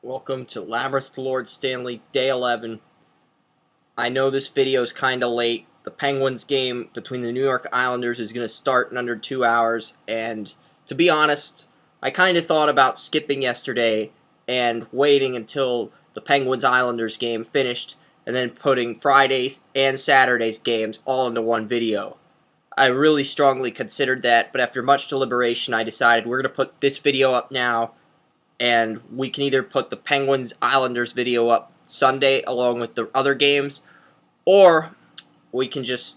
Welcome to Labrynth To Lord Stanley, Day 11. I know this video is kind of late. The Penguins game between the New York Islanders is going to start in under 2 hours, and to be honest, I kind of thought about skipping yesterday and waiting until the Penguins-Islanders game finished, and then putting Friday's and Saturday's games all into one video. I really strongly considered that, but after much deliberation, I decided we're going to put this video up now, and we can either put the Penguins-Islanders video up Sunday along with the other games, or we can just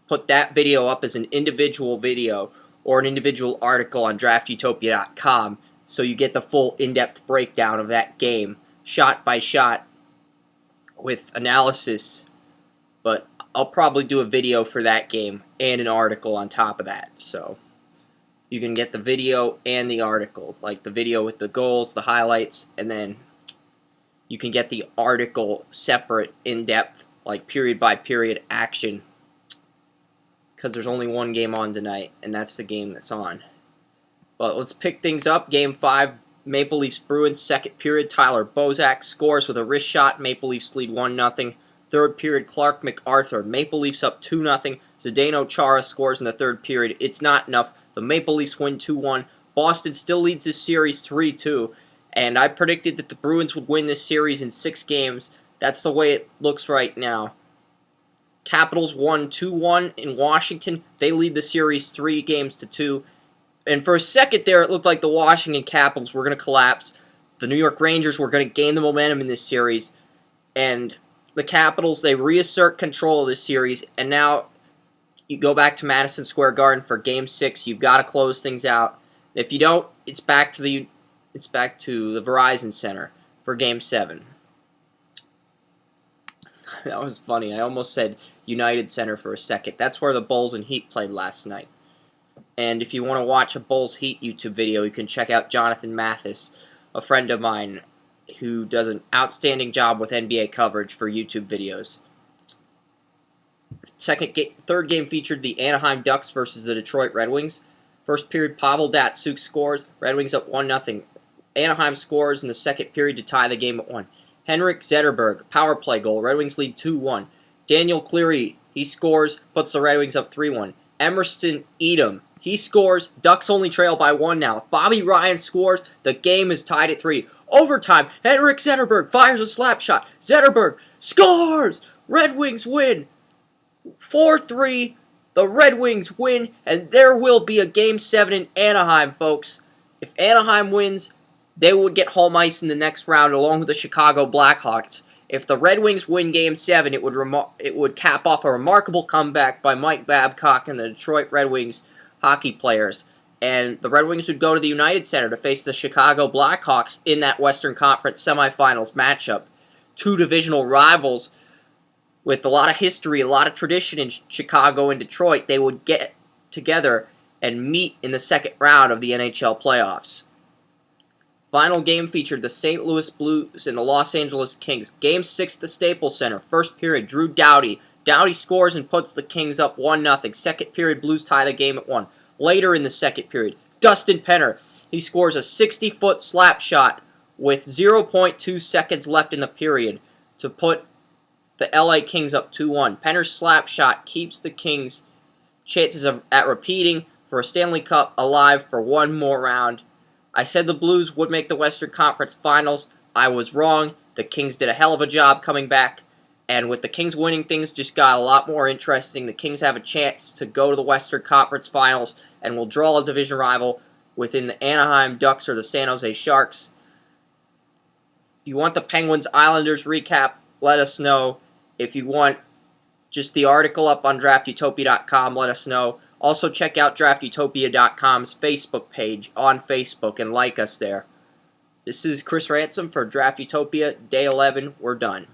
put that video up as an individual video or an individual article on draftutopia.com so you get the full in-depth breakdown of that game, shot by shot, with analysis. But I'll probably do a video for that game and an article on top of that, so you can get the video and the article, like the video with the goals, the highlights, and then you can get the article separate, in-depth, like period-by-period action, because there's only one game on tonight, and that's the game that's on. But let's pick things up. Game 5, Maple Leafs Bruins, second period. Tyler Bozak scores with a wrist shot. Maple Leafs lead 1-0. Third period, Clark MacArthur. Maple Leafs up 2-0. Zdeno Chara scores in the third period. It's not enough. The Maple Leafs win 2-1. Boston still leads this series 3-2. And I predicted that the Bruins would win this series in 6 games. That's the way it looks right now. Capitals won 2-1 in Washington. They lead the series 3-2. And for a second there, it looked like the Washington Capitals were going to collapse. The New York Rangers were going to gain the momentum in this series. And the Capitals, they reassert control of this series. And now you go back to Madison Square Garden for Game 6. You've got to close things out. If you don't, it's back to the Verizon Center for Game 7. That was funny. I almost said United Center for a second. That's where the Bulls and Heat played last night. And if you want to watch a Bulls Heat YouTube video, you can check out Jonathan Mathis, a friend of mine who does an outstanding job with NBA coverage for YouTube videos. Third game featured the Anaheim Ducks versus the Detroit Red Wings. First period, Pavel Datsyuk scores. Red Wings up 1-0. Anaheim scores in the second period to tie the game at 1. Henrik Zetterberg, power play goal. Red Wings lead 2-1. Daniel Cleary, he scores, puts the Red Wings up 3-1. Emerson Edom, he scores. Ducks only trail by 1 now. Bobby Ryan scores. The game is tied at 3. Overtime, Henrik Zetterberg fires a slap shot. Zetterberg scores! Red Wings win 4-3. The Red Wings win, and there will be a Game 7 in Anaheim, folks. If Anaheim wins, they would get home ice in the next round along with the Chicago Blackhawks. If the Red Wings win Game 7, it would cap off a remarkable comeback by Mike Babcock and the Detroit Red Wings hockey players. And the Red Wings would go to the United Center to face the Chicago Blackhawks in that Western Conference semifinals matchup. Two divisional rivals with a lot of history, a lot of tradition in Chicago and Detroit. They would get together and meet in the second round of the NHL playoffs. Final game featured the St. Louis Blues and the Los Angeles Kings. Game 6 at the Staples Center. First period, Drew Doughty. Doughty scores and puts the Kings up 1-0. Second period, Blues tie the game at 1. Later in the second period, Dustin Penner. He scores a 60-foot slap shot with 0.2 seconds left in the period to put the LA Kings up 2-1. Penner's slap shot keeps the Kings' chances at repeating for a Stanley Cup alive for one more round. I said the Blues would make the Western Conference Finals. I was wrong. The Kings did a hell of a job coming back. And with the Kings winning, things just got a lot more interesting. The Kings have a chance to go to the Western Conference Finals and will draw a division rival within the Anaheim Ducks or the San Jose Sharks. If you want the Penguins-Islanders recap, let us know. If you want just the article up on draftutopia.com, let us know. Also, check out draftutopia.com's Facebook page on Facebook and like us there. This is Chris Ransom for Draft Utopia, Day 11. We're done.